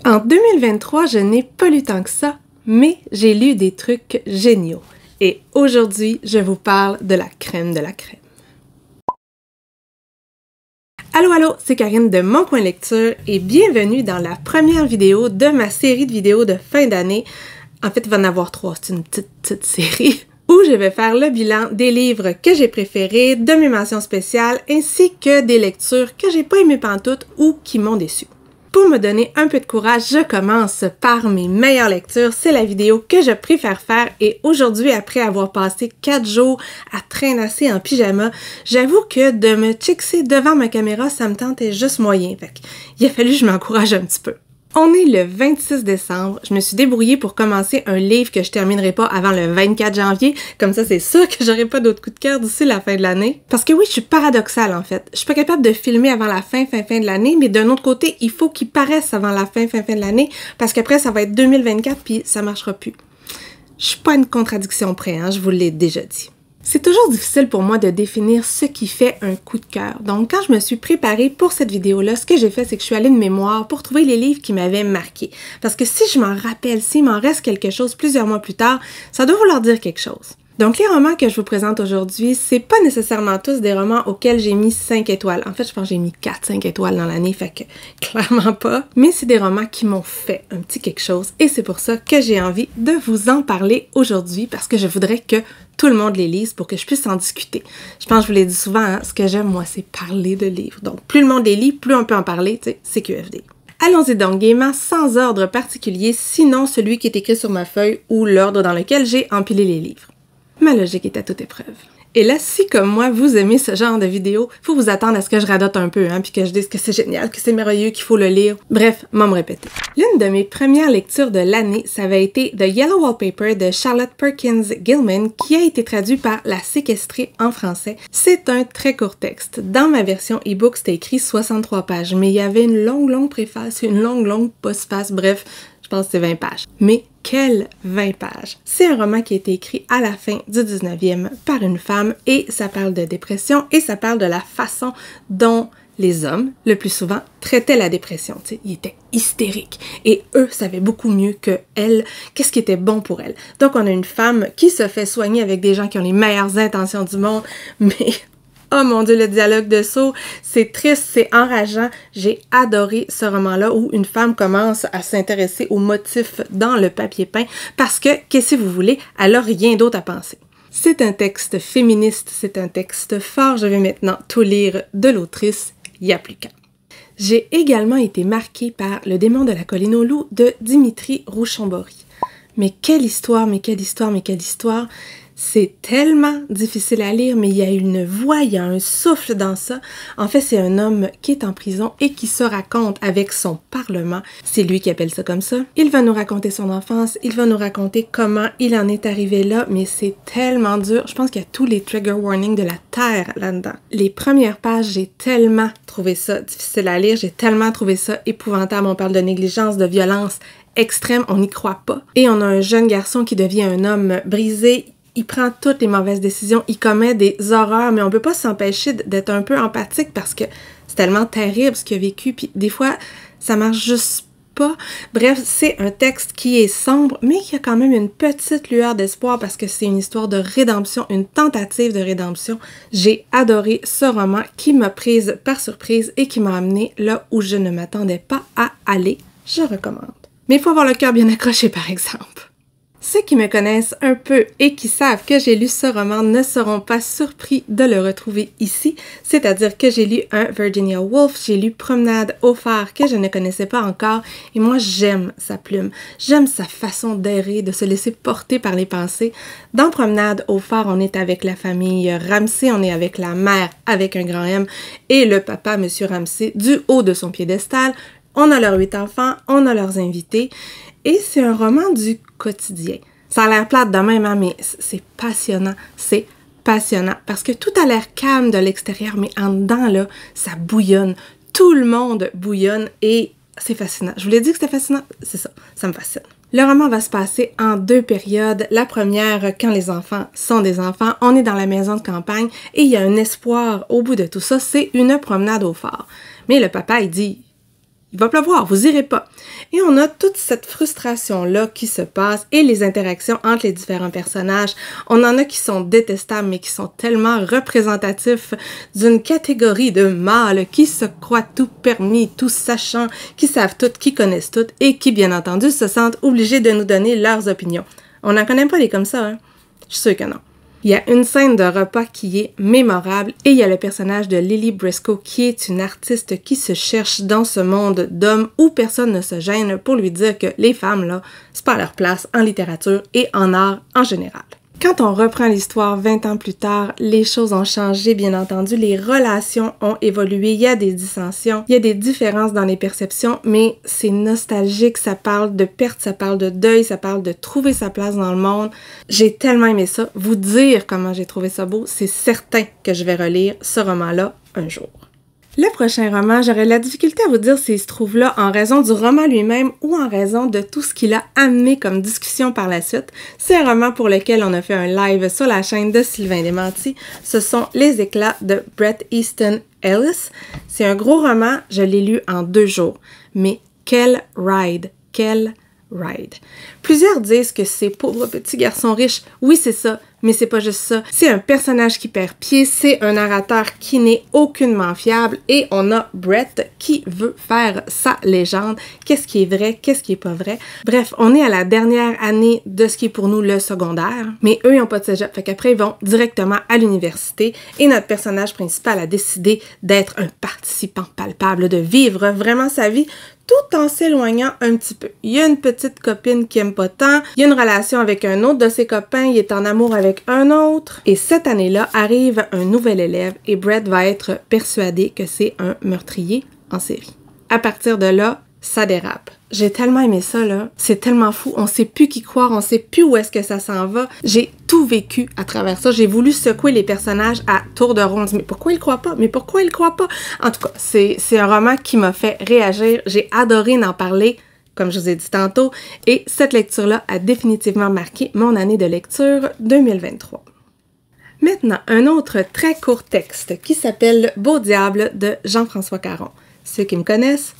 En 2023, je n'ai pas lu tant que ça, mais j'ai lu des trucs géniaux. Et aujourd'hui, je vous parle de la crème de la crème. Allô, c'est Karine de Mon Coin Lecture et bienvenue dans la première vidéo de ma série de vidéos de fin d'année. En fait, il va en avoir 3, c'est une petite série où je vais faire le bilan des livres que j'ai préférés, de mes mentions spéciales, ainsi que des lectures que j'ai pas aimées pantoute ou qui m'ont déçue. Pour me donner un peu de courage, je commence par mes meilleures lectures. C'est la vidéo que je préfère faire et aujourd'hui, après avoir passé 4 jours à traînasser en pyjama, j'avoue que de me chixer devant ma caméra, ça me tentait juste moyen. Fait qu'il a fallu que je m'encourage un petit peu. On est le 26 décembre, je me suis débrouillée pour commencer un livre que je terminerai pas avant le 24 janvier, comme ça c'est sûr que j'aurai pas d'autres coups de cœur d'ici la fin de l'année. Parce que oui, je suis paradoxale en fait. Je suis pas capable de filmer avant la fin de l'année, mais d'un autre côté, il faut qu'il paraisse avant la fin de l'année, parce qu'après ça va être 2024 puis ça marchera plus. Je suis pas une contradiction près, hein, je vous l'ai déjà dit. C'est toujours difficile pour moi de définir ce qui fait un coup de cœur. Donc, quand je me suis préparée pour cette vidéo-là, ce que j'ai fait, c'est que je suis allée de mémoire pour trouver les livres qui m'avaient marqué. Parce que si je m'en rappelle, s'il m'en reste quelque chose plusieurs mois plus tard, ça doit vouloir dire quelque chose. Donc, les romans que je vous présente aujourd'hui, c'est pas nécessairement tous des romans auxquels j'ai mis 5 étoiles. En fait, je pense que j'ai mis 4-5 étoiles dans l'année, fait que clairement pas. Mais c'est des romans qui m'ont fait un petit quelque chose et c'est pour ça que j'ai envie de vous en parler aujourd'hui parce que je voudrais que tout le monde les lise pour que je puisse en discuter. Je pense que je vous l'ai dit souvent, hein, ce que j'aime, moi, c'est parler de livres. Donc, plus le monde les lit, plus on peut en parler, tu sais, c'est QFD. Allons-y donc gaiement, sans ordre particulier, sinon celui qui est écrit sur ma feuille ou l'ordre dans lequel j'ai empilé les livres. Ma logique est à toute épreuve. Et là, si comme moi, vous aimez ce genre de vidéo, faut vous attendre à ce que je radote un peu, hein, puis que je dise que c'est génial, que c'est merveilleux, qu'il faut le lire. Bref, me répéter. L'une de mes premières lectures de l'année, ça avait été The Yellow Wallpaper de Charlotte Perkins Gilman, qui a été traduit par La Séquestrée en français. C'est un très court texte. Dans ma version e-book, c'était écrit 63 pages, mais il y avait une longue préface, une longue postface, bref, je pense que c'est 20 pages. Mais quelle 20 pages! C'est un roman qui a été écrit à la fin du 19e par une femme et ça parle de dépression et ça parle de la façon dont les hommes, le plus souvent, traitaient la dépression. Tu sais, ils étaient hystériques et eux savaient beaucoup mieux que elle qu'est-ce qui était bon pour elle. Donc on a une femme qui se fait soigner avec des gens qui ont les meilleures intentions du monde, mais oh mon Dieu, le dialogue de Saul, c'est triste, c'est enrageant. J'ai adoré ce roman-là où une femme commence à s'intéresser aux motifs dans le papier peint parce que, qu'est-ce que vous voulez, elle a rien d'autre à penser. C'est un texte féministe, c'est un texte fort. Je vais maintenant tout lire de l'autrice, il n'y a plus qu'à. J'ai également été marquée par Le démon de la colline aux loups de Dimitri Rouchombory. Mais quelle histoire! C'est tellement difficile à lire, mais il y a une voix, il y a un souffle dans ça. En fait, c'est un homme qui est en prison et qui se raconte avec son parlement. C'est lui qui appelle ça comme ça. Il va nous raconter son enfance, il va nous raconter comment il en est arrivé là, mais c'est tellement dur. Je pense qu'il y a tous les trigger warnings de la terre là-dedans. Les premières pages, j'ai tellement trouvé ça difficile à lire, j'ai tellement trouvé ça épouvantable. On parle de négligence, de violence extrême, on n'y croit pas. Et on a un jeune garçon qui devient un homme brisé. Il prend toutes les mauvaises décisions, il commet des horreurs, mais on peut pas s'empêcher d'être un peu empathique parce que c'est tellement terrible ce qu'il a vécu, puis des fois, ça marche juste pas. Bref, c'est un texte qui est sombre, mais qui a quand même une petite lueur d'espoir parce que c'est une histoire de rédemption, une tentative de rédemption. J'ai adoré ce roman qui m'a prise par surprise et qui m'a amené là où je ne m'attendais pas à aller. Je recommande. Mais il faut avoir le cœur bien accroché, par exemple. Ceux qui me connaissent un peu et qui savent que j'ai lu ce roman ne seront pas surpris de le retrouver ici, c'est-à-dire que j'ai lu un Virginia Woolf, j'ai lu Promenade au phare que je ne connaissais pas encore et moi j'aime sa plume, j'aime sa façon d'errer, de se laisser porter par les pensées. Dans Promenade au phare, on est avec la famille Ramsay, on est avec la mère avec un grand M et le papa, Monsieur Ramsay, du haut de son piédestal. On a leurs 8 enfants, on a leurs invités. Et c'est un roman du quotidien. Ça a l'air plate de même, hein, mais c'est passionnant. C'est passionnant. Parce que tout a l'air calme de l'extérieur, mais en dedans, là, ça bouillonne. Tout le monde bouillonne et c'est fascinant. Je vous l'ai dit que c'était fascinant? C'est ça me fascine. Le roman va se passer en 2 périodes. La première, quand les enfants sont des enfants, on est dans la maison de campagne et il y a un espoir au bout de tout ça, c'est une promenade au phare. Mais le papa, il dit... il va pleuvoir, vous irez pas. Et on a toute cette frustration-là qui se passe et les interactions entre les différents personnages. On en a qui sont détestables, mais qui sont tellement représentatifs d'une catégorie de mâles qui se croient tout permis, tout sachant, qui savent tout, qui connaissent tout et qui, bien entendu, se sentent obligés de nous donner leurs opinions. On n'en connaît pas des comme ça, hein? Je suis sûre que non. Il y a une scène de repas qui est mémorable et il y a le personnage de Lily Briscoe qui est une artiste qui se cherche dans ce monde d'hommes où personne ne se gêne pour lui dire que les femmes, là, c'est pas leur place en littérature et en art en général. Quand on reprend l'histoire 20 ans plus tard, les choses ont changé, bien entendu, les relations ont évolué, il y a des dissensions, il y a des différences dans les perceptions, mais c'est nostalgique, ça parle de perte, ça parle de deuil, ça parle de trouver sa place dans le monde. J'ai tellement aimé ça. Vous dire comment j'ai trouvé ça beau, c'est certain que je vais relire ce roman-là un jour. Le prochain roman, j'aurais la difficulté à vous dire s'il se trouve là en raison du roman lui-même ou en raison de tout ce qu'il a amené comme discussion par la suite. C'est un roman pour lequel on a fait un live sur la chaîne de Sylvain Desmenti. Ce sont Les éclats de Bret Easton Ellis. C'est un gros roman, je l'ai lu en 2 jours. Mais quel ride! Quel ride! Plusieurs disent que c'est pauvre petit garçon riche. Oui, c'est ça. Mais c'est pas juste ça. C'est un personnage qui perd pied, c'est un narrateur qui n'est aucunement fiable et on a Bret qui veut faire sa légende. Qu'est-ce qui est vrai, qu'est-ce qui est pas vrai. Bref, on est à la dernière année de ce qui est pour nous le secondaire, mais eux, ils ont pas de cégep, fait qu'après, ils vont directement à l'université et notre personnage principal a décidé d'être un participant palpable, de vivre vraiment sa vie tout en s'éloignant un petit peu. Il y a une petite copine qui aime pas tant, il y a une relation avec un autre de ses copains, il est en amour avec un autre. Et cette année-là, arrive un nouvel élève et Bret va être persuadé que c'est un meurtrier en série. À partir de là, ça dérape. J'ai tellement aimé ça, là. C'est tellement fou. On sait plus qui croire, on sait plus où est-ce que ça s'en va. J'ai tout vécu à travers ça. J'ai voulu secouer les personnages à tour de rond. Mais pourquoi ils croient pas? Mais pourquoi ils croient pas? En tout cas, c'est un roman qui m'a fait réagir. J'ai adoré en parler, comme je vous ai dit tantôt. Et cette lecture-là a définitivement marqué mon année de lecture 2023. Maintenant, un autre très court texte qui s'appelle « Beau diable » de Jean-François Caron. Ceux qui me connaissent,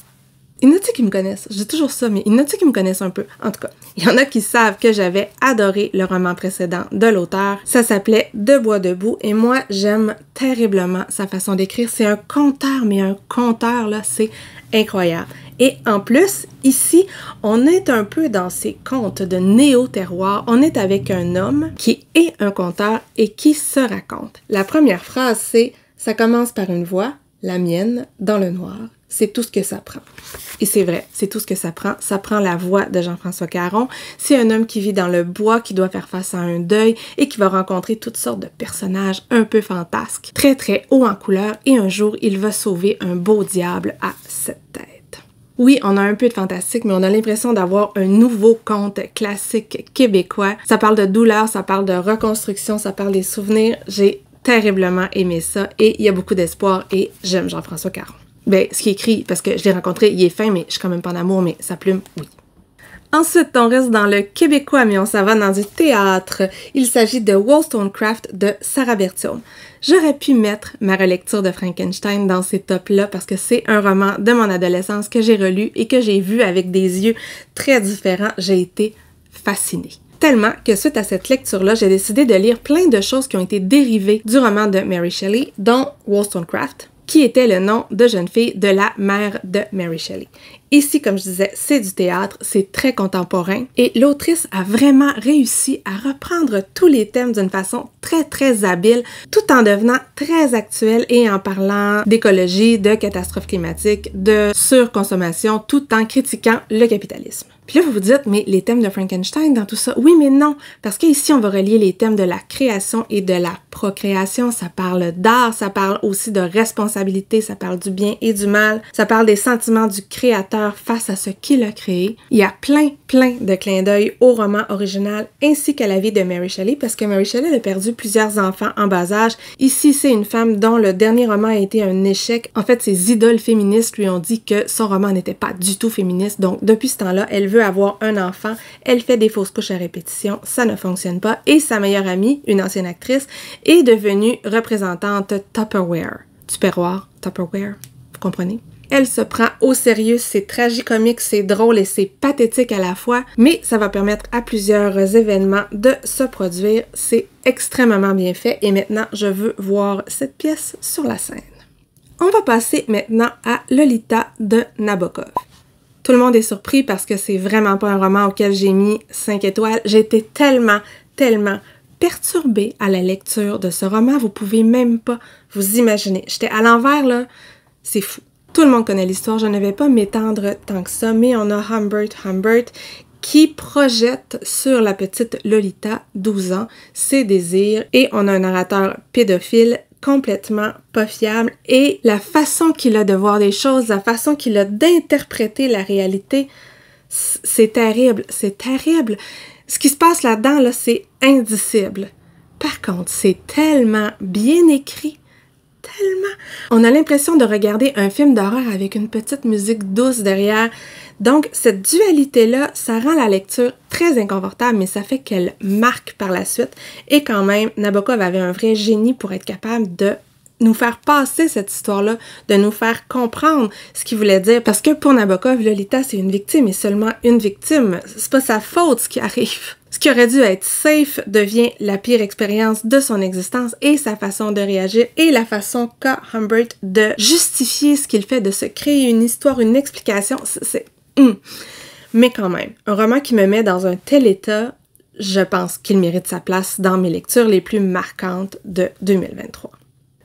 il y en a-t-il qui me connaissent? Je dis toujours ça, mais il y en a-t-il qui me connaissent un peu? En tout cas, il y en a qui savent que j'avais adoré le roman précédent de l'auteur. Ça s'appelait De bois debout et moi, j'aime terriblement sa façon d'écrire. C'est un conteur, mais un conteur, là, c'est incroyable. Et en plus, ici, on est un peu dans ces contes de néo-terroir. On est avec un homme qui est un conteur et qui se raconte. La première phrase, c'est « Ça commence par une voix, la mienne, dans le noir. C'est tout ce que ça prend. » Et c'est vrai, c'est tout ce que ça prend. Ça prend la voix de Jean-François Caron. C'est un homme qui vit dans le bois, qui doit faire face à un deuil et qui va rencontrer toutes sortes de personnages un peu fantasques, très très haut en couleur et un jour, il va sauver un beau diable à 7 têtes. Oui, on a un peu de fantastique, mais on a l'impression d'avoir un nouveau conte classique québécois. Ça parle de douleur, ça parle de reconstruction, ça parle des souvenirs. J'ai terriblement aimé ça et il y a beaucoup d'espoir et j'aime Jean-François Caron. Ben, ce qu'il écrit, parce que je l'ai rencontré, il est fin, mais je suis quand même pas en amour, mais sa plume, oui. Ensuite, on reste dans le québécois, mais on s'en va dans du théâtre. Il s'agit de Wollstonecraft de Sarah Berthiaume. J'aurais pu mettre ma relecture de Frankenstein dans ces tops-là parce que c'est un roman de mon adolescence que j'ai relu et que j'ai vu avec des yeux très différents. J'ai été fascinée. Tellement que suite à cette lecture-là, j'ai décidé de lire plein de choses qui ont été dérivées du roman de Mary Shelley, dont Wollstonecraft, qui était le nom de jeune fille de la mère de Mary Shelley. Ici, comme je disais, c'est du théâtre, c'est très contemporain et l'autrice a vraiment réussi à reprendre tous les thèmes d'une façon très très habile, tout en devenant très actuelle et en parlant d'écologie, de catastrophes climatiques, de surconsommation, tout en critiquant le capitalisme. Puis là, vous vous dites, mais les thèmes de Frankenstein dans tout ça? Oui, mais non, parce qu'ici, on va relier les thèmes de la création et de la procréation. Ça parle d'art, ça parle aussi de responsabilité, ça parle du bien et du mal, ça parle des sentiments du créateur face à ce qu'il a créé. Il y a plein de clins d'œil au roman original ainsi qu'à la vie de Mary Shelley, parce que Mary Shelley a perdu plusieurs enfants en bas âge. Ici, c'est une femme dont le dernier roman a été un échec. En fait, ses idoles féministes lui ont dit que son roman n'était pas du tout féministe, donc depuis ce temps-là, elle veut avoir un enfant, elle fait des fausses couches à répétition, ça ne fonctionne pas, et sa meilleure amie, une ancienne actrice, est devenue représentante Tupperware. Tupperware, vous comprenez? Elle se prend au sérieux, c'est tragicomique, c'est drôle et c'est pathétique à la fois, mais ça va permettre à plusieurs événements de se produire. C'est extrêmement bien fait et maintenant, je veux voir cette pièce sur la scène. On va passer maintenant à Lolita de Nabokov. Tout le monde est surpris parce que c'est vraiment pas un roman auquel j'ai mis 5 étoiles. J'ai été tellement perturbée à la lecture de ce roman, vous pouvez même pas vous imaginer. J'étais à l'envers, là, c'est fou. Tout le monde connaît l'histoire, je ne vais pas m'étendre tant que ça, mais on a Humbert qui projette sur la petite Lolita, 12 ans, ses désirs, et on a un narrateur pédophile complètement pas fiable, et la façon qu'il a de voir les choses, la façon qu'il a d'interpréter la réalité, c'est terrible, c'est terrible. Ce qui se passe là-dedans, là, c'est indicible. Par contre, c'est tellement bien écrit, tellement. On a l'impression de regarder un film d'horreur avec une petite musique douce derrière. Donc, cette dualité-là, ça rend la lecture très inconfortable, mais ça fait qu'elle marque par la suite. Et quand même, Nabokov avait un vrai génie pour être capable de nous faire passer cette histoire-là, de nous faire comprendre ce qu'il voulait dire. Parce que pour Nabokov, Lolita, c'est une victime et seulement une victime. C'est pas sa faute ce qui arrive. Ce qui aurait dû être safe devient la pire expérience de son existence et sa façon de réagir et la façon qu'a Humbert de justifier ce qu'il fait, de se créer une histoire, une explication. Mais quand même, un roman qui me met dans un tel état, je pense qu'il mérite sa place dans mes lectures les plus marquantes de 2023.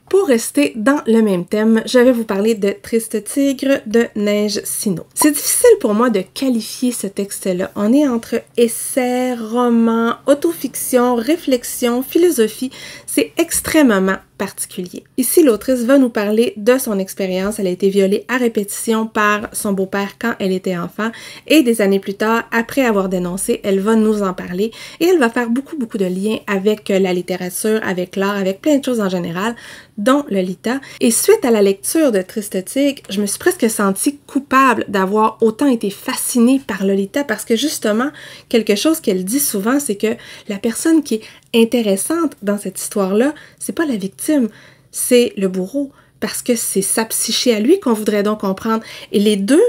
Pour rester dans le même thème, je vais vous parler de Triste Tigre de Neige Sino. C'est difficile pour moi de qualifier ce texte-là. On est entre essai, roman, autofiction, réflexion, philosophie. C'est extrêmement particulier. Ici, l'autrice va nous parler de son expérience. Elle a été violée à répétition par son beau-père quand elle était enfant et des années plus tard, après avoir dénoncé, elle va nous en parler et elle va faire beaucoup de liens avec la littérature, avec l'art, avec plein de choses en général, dont Lolita. Et suite à la lecture de Triste Tigre, je me suis presque sentie coupable d'avoir autant été fascinée par Lolita parce que justement, quelque chose qu'elle dit souvent, c'est que la personne qui est intéressante dans cette histoire-là, c'est pas la victime, c'est le bourreau, parce que c'est sa psyché à lui qu'on voudrait donc comprendre. Et les deux,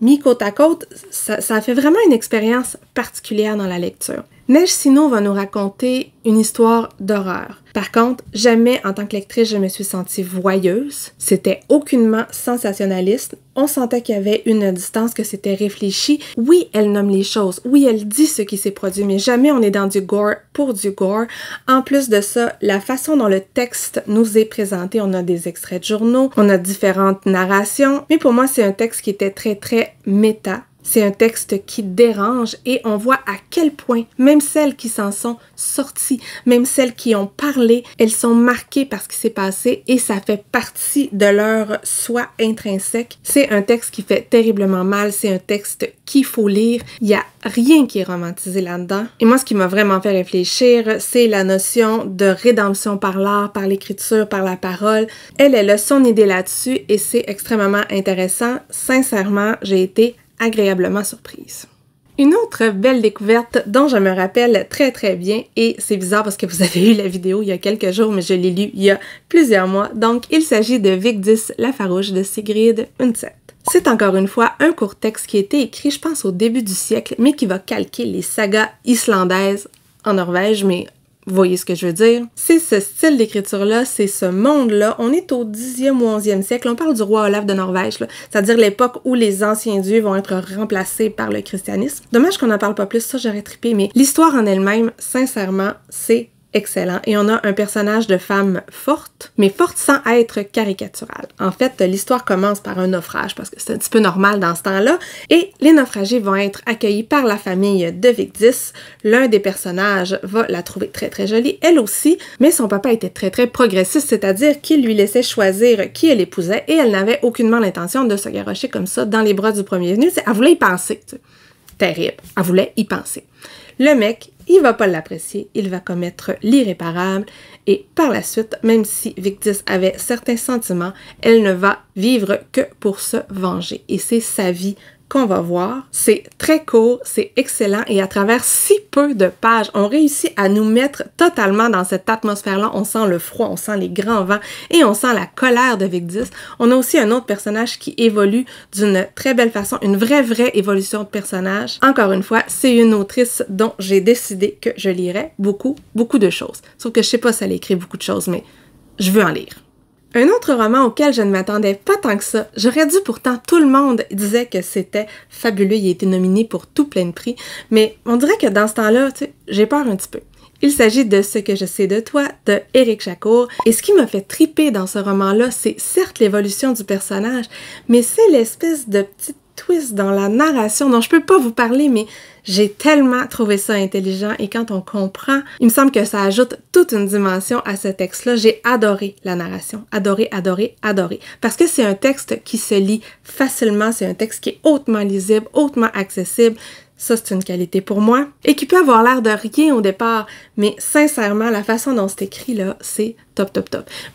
mis côte à côte, ça fait vraiment une expérience particulière dans la lecture. Neige Sino va nous raconter une histoire d'horreur. Par contre, jamais en tant que lectrice, je me suis sentie voyeuse. C'était aucunement sensationnaliste. On sentait qu'il y avait une distance, que c'était réfléchi. Oui, elle nomme les choses. Oui, elle dit ce qui s'est produit, mais jamais on est dans du gore pour du gore. En plus de ça, la façon dont le texte nous est présenté, on a des extraits de journaux, on a différentes narrations, mais pour moi, c'est un texte qui était très méta. C'est un texte qui dérange et on voit à quel point, même celles qui s'en sont sorties, même celles qui ont parlé, elles sont marquées par ce qui s'est passé et ça fait partie de leur soi intrinsèque. C'est un texte qui fait terriblement mal, c'est un texte qu'il faut lire. Il n'y a rien qui est romantisé là-dedans. Et moi, ce qui m'a vraiment fait réfléchir, c'est la notion de rédemption par l'art, par l'écriture, par la parole. Elle a son idée là-dessus et c'est extrêmement intéressant. Sincèrement, j'ai été agréablement surprise. Une autre belle découverte dont je me rappelle très bien, et c'est bizarre parce que vous avez eu la vidéo il y a quelques jours, mais je l'ai lu il y a plusieurs mois, donc il s'agit de Vigdis la farouche de Sigrid Undset. C'est encore une fois un court texte qui a été écrit, je pense, au début du siècle, mais qui va calquer les sagas islandaises en Norvège, mais vous voyez ce que je veux dire? C'est ce style d'écriture-là, c'est ce monde-là. On est au 10e ou 11e siècle. On parle du roi Olaf de Norvège, c'est-à-dire l'époque où les anciens dieux vont être remplacés par le christianisme. Dommage qu'on n'en parle pas plus, ça j'aurais trippé, mais l'histoire en elle-même, sincèrement, c'est excellent. Et on a un personnage de femme forte, mais forte sans être caricaturale. En fait, l'histoire commence par un naufrage, parce que c'est un petit peu normal dans ce temps-là, et les naufragés vont être accueillis par la famille de Vigdis. L'un des personnages va la trouver très jolie, elle aussi, mais son papa était très progressiste, c'est-à-dire qu'il lui laissait choisir qui elle épousait, et elle n'avait aucunement l'intention de se garrocher comme ça dans les bras du premier venu. Elle voulait y penser, tu sais. Terrible. Elle voulait y penser. Le mec, il va pas l'apprécier, il va commettre l'irréparable et par la suite, même si Vigdis avait certains sentiments, elle ne va vivre que pour se venger et c'est sa vie qu'on va voir. C'est très court, c'est excellent et à travers si peu de pages, on réussit à nous mettre totalement dans cette atmosphère-là. On sent le froid, on sent les grands vents et on sent la colère de Vigdis. On a aussi un autre personnage qui évolue d'une très belle façon, une vraie évolution de personnage. Encore une fois, c'est une autrice dont j'ai décidé que je lirais beaucoup de choses. Sauf que je sais pas si elle écrit beaucoup de choses, mais je veux en lire. Un autre roman auquel je ne m'attendais pas tant que ça, j'aurais dû pourtant, tout le monde disait que c'était fabuleux, il a été nominé pour tout plein de prix, mais on dirait que dans ce temps-là, tu sais, j'ai peur un petit peu. Il s'agit de Ce que je sais de toi, de Éric Jacquot, et ce qui m'a fait triper dans ce roman-là, c'est certes l'évolution du personnage, mais c'est l'espèce de petite twist dans la narration dont je peux pas vous parler, mais j'ai tellement trouvé ça intelligent et quand on comprend, il me semble que ça ajoute toute une dimension à ce texte-là. J'ai adoré la narration. Adoré. Parce que c'est un texte qui se lit facilement, c'est un texte qui est hautement lisible, hautement accessible. Ça, c'est une qualité pour moi. Et qui peut avoir l'air de rien au départ, mais sincèrement, la façon dont c'est écrit, là, c'est top.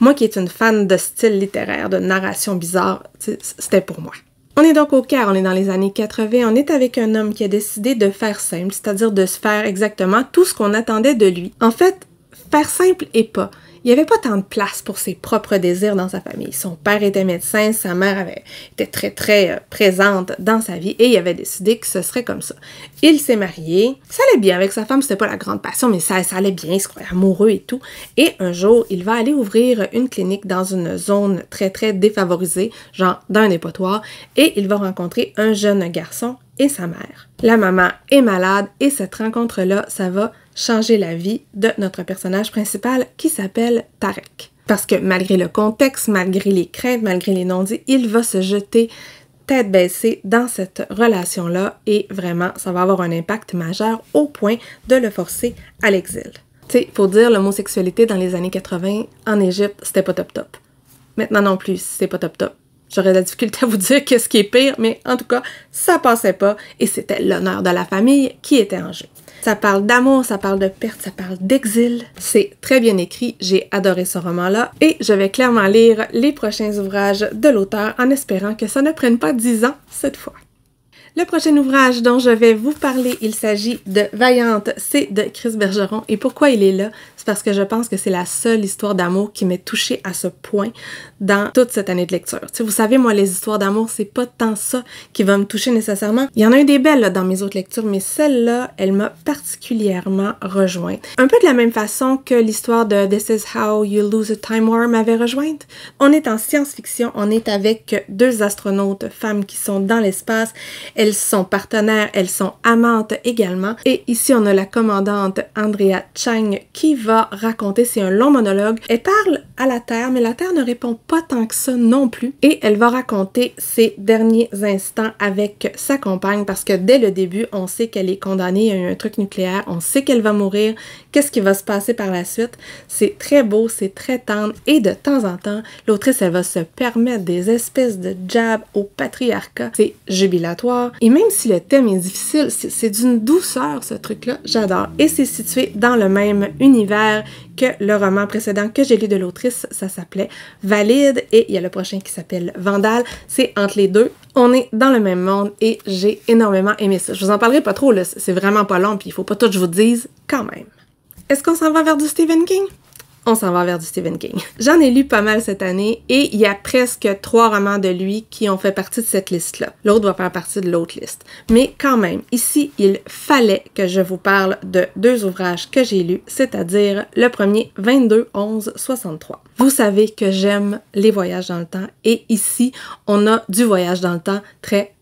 Moi qui est une fan de style littéraire, de narration bizarre, c'était pour moi. On est donc au Caire, on est dans les années 80, on est avec un homme qui a décidé de faire simple, c'est-à-dire de se faire exactement tout ce qu'on attendait de lui. En fait, faire simple et pas. Il n'y avait pas tant de place pour ses propres désirs dans sa famille. Son père était médecin, sa mère était très présente dans sa vie et il avait décidé que ce serait comme ça. Il s'est marié, ça allait bien avec sa femme, c'était pas la grande passion, mais ça allait bien, il se croyait amoureux et tout. Et un jour, il va aller ouvrir une clinique dans une zone très défavorisée, genre dans un dépotoir, et il va rencontrer un jeune garçon et sa mère. La maman est malade et cette rencontre-là, ça va changer la vie de notre personnage principal qui s'appelle Tarek. Parce que malgré le contexte, malgré les craintes, malgré les non-dits, il va se jeter tête baissée dans cette relation-là et vraiment, ça va avoir un impact majeur au point de le forcer à l'exil. Tu sais, faut dire, l'homosexualité dans les années 80 en Égypte, c'était pas top. Maintenant non plus, c'est pas top. J'aurais de la difficulté à vous dire qu'est-ce qui est pire, mais en tout cas, ça passait pas et c'était l'honneur de la famille qui était en jeu. Ça parle d'amour, ça parle de perte, ça parle d'exil. C'est très bien écrit, j'ai adoré ce roman-là et je vais clairement lire les prochains ouvrages de l'auteur en espérant que ça ne prenne pas 10 ans cette fois. Le prochain ouvrage dont je vais vous parler, il s'agit de Vaillante, c'est de Chris Bergeron. Et pourquoi il est là? C'est parce que je pense que c'est la seule histoire d'amour qui m'est touchée à ce point dans toute cette année de lecture. Tu sais, vous savez, moi, les histoires d'amour, c'est pas tant ça qui va me toucher nécessairement. Il y en a eu des belles là, dans mes autres lectures, mais celle-là, elle m'a particulièrement rejointe. Un peu de la même façon que l'histoire de This is How You Lose a Time War m'avait rejointe. On est en science-fiction, on est avec deux astronautes femmes qui sont dans l'espace. Elles sont partenaires, elles sont amantes également. Et ici, on a la commandante Andrea Chang qui va raconter, c'est un long monologue. Elle parle à la Terre, mais la Terre ne répond pas tant que ça non plus. Et elle va raconter ses derniers instants avec sa compagne parce que dès le début, on sait qu'elle est condamnée à un truc nucléaire, on sait qu'elle va mourir, qu'est-ce qui va se passer par la suite. C'est très beau, c'est très tendre et de temps en temps, l'autrice, elle va se permettre des espèces de jabs au patriarcat. C'est jubilatoire. Et même si le thème est difficile, c'est d'une douceur ce truc-là, j'adore. Et c'est situé dans le même univers que le roman précédent que j'ai lu de l'autrice, ça s'appelait Valide et il y a le prochain qui s'appelle Vandale. C'est entre les deux. On est dans le même monde et j'ai énormément aimé ça. Je vous en parlerai pas trop, là, c'est vraiment pas long puis il faut pas tout que je vous dise quand même. Est-ce qu'on s'en va vers du Stephen King? On s'en va vers du Stephen King. J'en ai lu pas mal cette année et il y a presque 3 romans de lui qui ont fait partie de cette liste-là. L'autre va faire partie de l'autre liste. Mais quand même, ici, il fallait que je vous parle de 2 ouvrages que j'ai lus, c'est-à-dire le premier, 22-11-63. Vous savez que j'aime les voyages dans le temps et ici, on a du voyage dans le temps très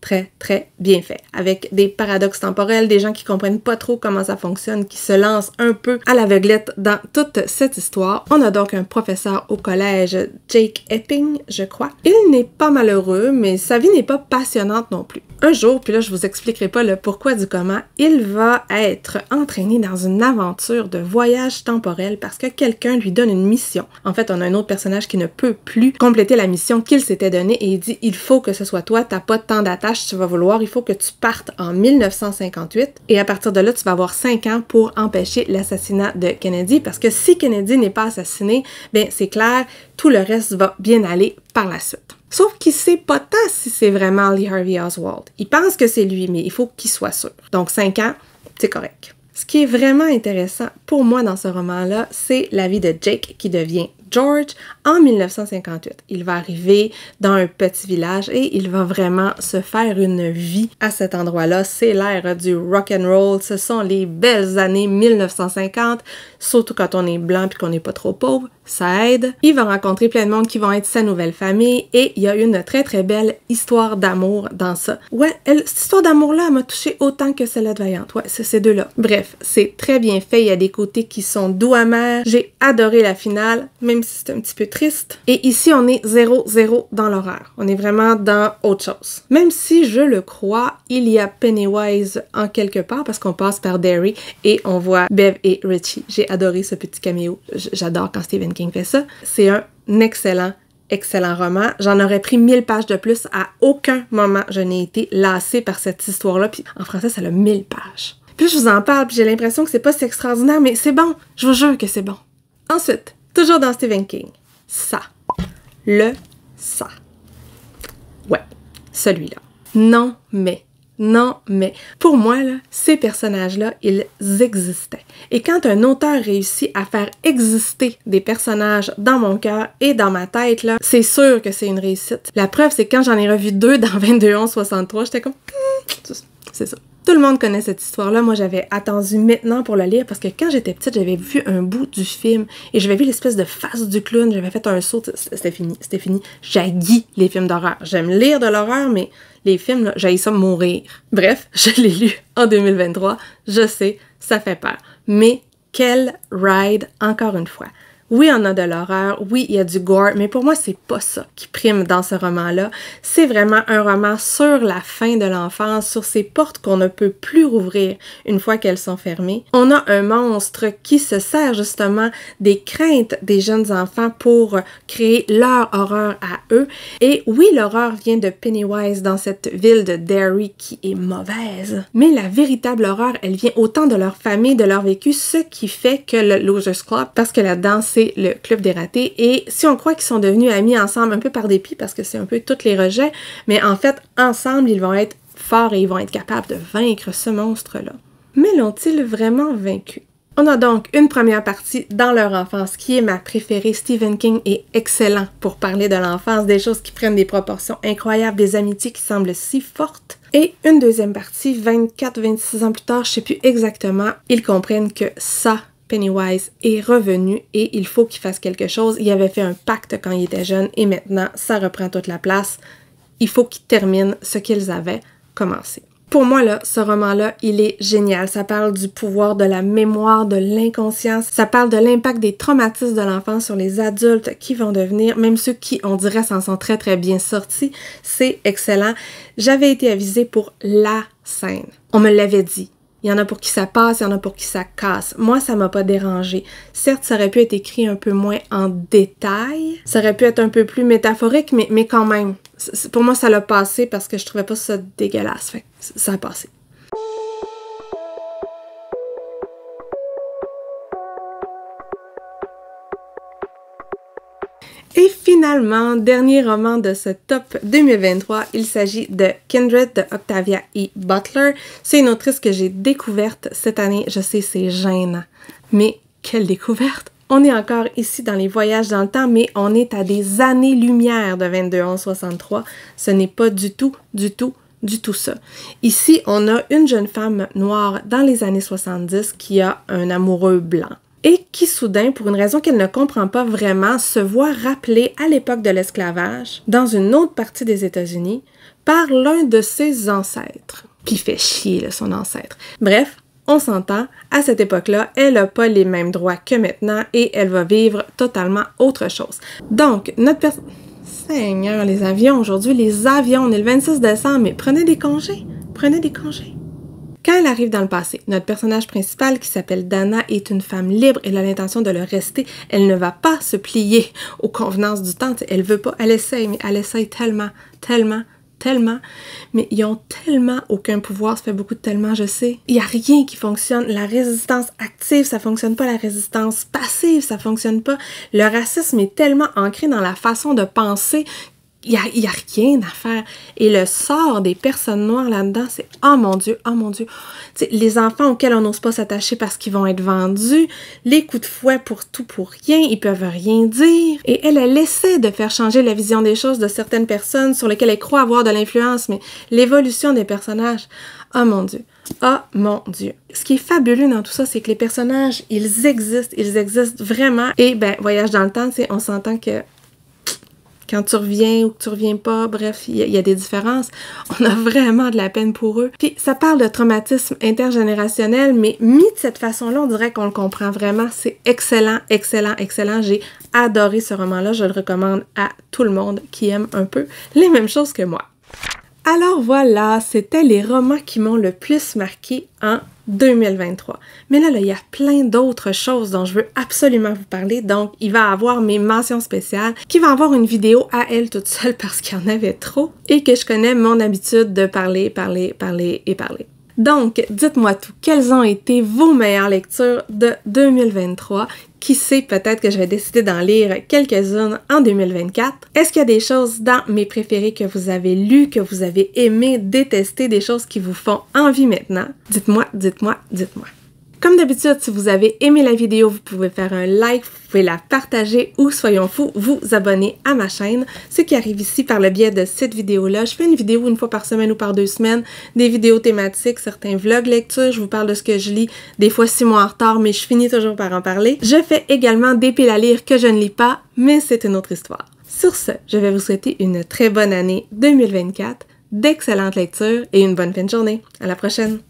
bien fait. Avec des paradoxes temporels, des gens qui comprennent pas trop comment ça fonctionne, qui se lancent un peu à l'aveuglette dans toute cette histoire. On a donc un professeur au collège, Jake Epping, je crois. Il n'est pas malheureux, mais sa vie n'est pas passionnante non plus. Un jour, puis là je vous expliquerai pas le pourquoi du comment, il va être entraîné dans une aventure de voyage temporel parce que quelqu'un lui donne une mission. En fait, on a un autre personnage qui ne peut plus compléter la mission qu'il s'était donnée et il dit « Il faut que ce soit toi, t'as pas tant d'attaches, tu vas vouloir, il faut que tu partes en 1958 et à partir de là, tu vas avoir 5 ans pour empêcher l'assassinat de Kennedy parce que si Kennedy n'est pas assassiné, bien c'est clair, tout le reste va bien aller par la suite. » Sauf qu'il sait pas tant si c'est vraiment Lee Harvey Oswald. Il pense que c'est lui, mais il faut qu'il soit sûr. Donc 5 ans, c'est correct. Ce qui est vraiment intéressant pour moi dans ce roman-là, c'est la vie de Jake qui devient George en 1958. Il va arriver dans un petit village et il va vraiment se faire une vie à cet endroit-là. C'est l'ère du rock and roll, ce sont les belles années 1950, surtout quand on est blanc puis qu'on n'est pas trop pauvre, ça aide. Il va rencontrer plein de monde qui vont être sa nouvelle famille et il y a une très très belle histoire d'amour dans ça. Ouais, cette histoire d'amour-là m'a touchée autant que celle-là de Valiant. Ouais, c'est ces deux-là. Bref, c'est très bien fait, il y a des côtés qui sont doux amers. J'ai adoré la finale, même si c'est un petit peu triste. Et ici, on est 0-0 dans l'horreur. On est vraiment dans autre chose. Même si, je le crois, il y a Pennywise en quelque part parce qu'on passe par Derry et on voit Bev et Richie. J'ai adoré ce petit caméo. J'adore quand Stephen King fait ça. C'est un excellent roman. J'en aurais pris 1000 pages de plus. À aucun moment, je n'ai été lassée par cette histoire-là. Puis en français, ça a 1000 pages. Puis je vous en parle, puis j'ai l'impression que c'est pas si extraordinaire, mais c'est bon. Je vous jure que c'est bon. Ensuite, toujours dans Stephen King. Ça. Ça. Ouais, celui-là. Non, mais. Pour moi, là, ces personnages-là, ils existaient. Et quand un auteur réussit à faire exister des personnages dans mon cœur et dans ma tête, là, c'est sûr que c'est une réussite. La preuve, c'est que quand j'en ai revu 2 dans 22-11-63, j'étais comme... c'est ça. Tout le monde connaît cette histoire-là. Moi, j'avais attendu maintenant pour le lire parce que quand j'étais petite, j'avais vu un bout du film et j'avais vu l'espèce de face du clown. J'avais fait un saut. C'était fini. J'haïs les films d'horreur. J'aime lire de l'horreur, mais les films, là, j'haïs ça mourir. Bref, je l'ai lu en 2023. Je sais, ça fait peur. Mais quel ride, encore une fois. Oui, on a de l'horreur, oui, il y a du gore, mais pour moi, c'est pas ça qui prime dans ce roman-là. C'est vraiment un roman sur la fin de l'enfance, sur ces portes qu'on ne peut plus rouvrir une fois qu'elles sont fermées. On a un monstre qui se sert justement des craintes des jeunes enfants pour créer leur horreur à eux. Et oui, l'horreur vient de Pennywise dans cette ville de Derry qui est mauvaise. Mais la véritable horreur, elle vient autant de leur famille, de leur vécu, ce qui fait que le Losers Club, parce que là-dedans, c'est le club des ratés. Et si on croit qu'ils sont devenus amis ensemble un peu par dépit, parce que c'est un peu tous les rejets, mais en fait, ensemble, ils vont être forts et ils vont être capables de vaincre ce monstre-là. Mais l'ont-ils vraiment vaincu? On a donc une première partie dans leur enfance qui est ma préférée. Stephen King est excellent pour parler de l'enfance, des choses qui prennent des proportions incroyables, des amitiés qui semblent si fortes. Et une deuxième partie, 24-26 ans plus tard, je sais plus exactement, ils comprennent que ça, Pennywise est revenu et il faut qu'il fasse quelque chose. Il avait fait un pacte quand il était jeune et maintenant, ça reprend toute la place. Il faut qu'ils terminent ce qu'ils avaient commencé. Pour moi, là, ce roman-là, il est génial. Ça parle du pouvoir de la mémoire, de l'inconscience. Ça parle de l'impact des traumatismes de l'enfance sur les adultes qui vont devenir, même ceux qui, on dirait, s'en sont très très bien sortis. C'est excellent. J'avais été avisée pour la scène. On me l'avait dit. Il y en a pour qui ça passe, il y en a pour qui ça casse. Moi, ça m'a pas dérangé. Certes, ça aurait pu être écrit un peu moins en détail. Ça aurait pu être un peu plus métaphorique, mais quand même. Pour moi, ça l'a passé parce que je trouvais pas ça dégueulasse. Fait que ça a passé. Et finalement, dernier roman de ce top 2023, il s'agit de Kindred de Octavia E. Butler. C'est une autrice que j'ai découverte cette année. Je sais, c'est gênant. Mais quelle découverte! On est encore ici dans les voyages dans le temps, mais on est à des années-lumière de 22-11-63. Ce n'est pas du tout ça. Ici, on a une jeune femme noire dans les années 70 qui a un amoureux blanc. Et qui soudain, pour une raison qu'elle ne comprend pas vraiment, se voit rappelée à l'époque de l'esclavage, dans une autre partie des États-Unis, par l'un de ses ancêtres. Puis il fait chier, là, son ancêtre. Bref, on s'entend, à cette époque-là, elle n'a pas les mêmes droits que maintenant et elle va vivre totalement autre chose. Donc, notre personne... Seigneur, les avions, aujourd'hui, les avions, on est le 26 décembre, mais prenez des congés. Quand elle arrive dans le passé, notre personnage principal qui s'appelle Dana est une femme libre, elle a l'intention de le rester, elle ne va pas se plier aux convenances du temps, elle veut pas, elle essaye, mais elle essaye tellement, mais ils ont tellement aucun pouvoir, ça fait beaucoup de tellement, je sais. Il n'y a rien qui fonctionne, la résistance active, ça fonctionne pas, la résistance passive, ça fonctionne pas. Le racisme est tellement ancré dans la façon de penser, il y a rien à faire. Et le sort des personnes noires là-dedans, c'est « Oh mon Dieu, oh mon Dieu! » T'sais, les enfants auxquels on n'ose pas s'attacher parce qu'ils vont être vendus, les coups de fouet pour tout, pour rien, ils peuvent rien dire. Et elle essaie de faire changer la vision des choses de certaines personnes sur lesquelles elle croit avoir de l'influence, mais l'évolution des personnages, oh mon Dieu! Oh mon Dieu! Ce qui est fabuleux dans tout ça, c'est que les personnages, ils existent vraiment. Et ben, voyage dans le temps, on s'entend que quand tu reviens ou que tu reviens pas, bref, il y a des différences. On a vraiment de la peine pour eux. Puis ça parle de traumatisme intergénérationnel, mais mis de cette façon-là, on dirait qu'on le comprend vraiment. C'est excellent, excellent, excellent. J'ai adoré ce roman-là. Je le recommande à tout le monde qui aime un peu les mêmes choses que moi. Alors voilà, c'était les romans qui m'ont le plus marqué en 2023. Mais là, il y a plein d'autres choses dont je veux absolument vous parler, donc il va y avoir mes mentions spéciales, qui va avoir une vidéo à elle toute seule parce qu'il y en avait trop, et que je connais mon habitude de parler. Donc, dites-moi tout, quelles ont été vos meilleures lectures de 2023? Qui sait, peut-être que je vais décider d'en lire quelques-unes en 2024. Est-ce qu'il y a des choses dans mes préférés que vous avez lues, que vous avez aimé, détesté, des choses qui vous font envie maintenant? Dites-moi, dites-moi, dites-moi. Comme d'habitude, si vous avez aimé la vidéo, vous pouvez faire un like, vous pouvez la partager ou, soyons fous, vous abonner à ma chaîne. Ce qui arrive ici par le biais de cette vidéo-là. Je fais une vidéo une fois par semaine ou par 2 semaines, des vidéos thématiques, certains vlogs lecture, je vous parle de ce que je lis, des fois 6 mois en retard, mais je finis toujours par en parler. Je fais également des piles à lire que je ne lis pas, mais c'est une autre histoire. Sur ce, je vais vous souhaiter une très bonne année 2024, d'excellentes lectures et une bonne fin de journée. À la prochaine!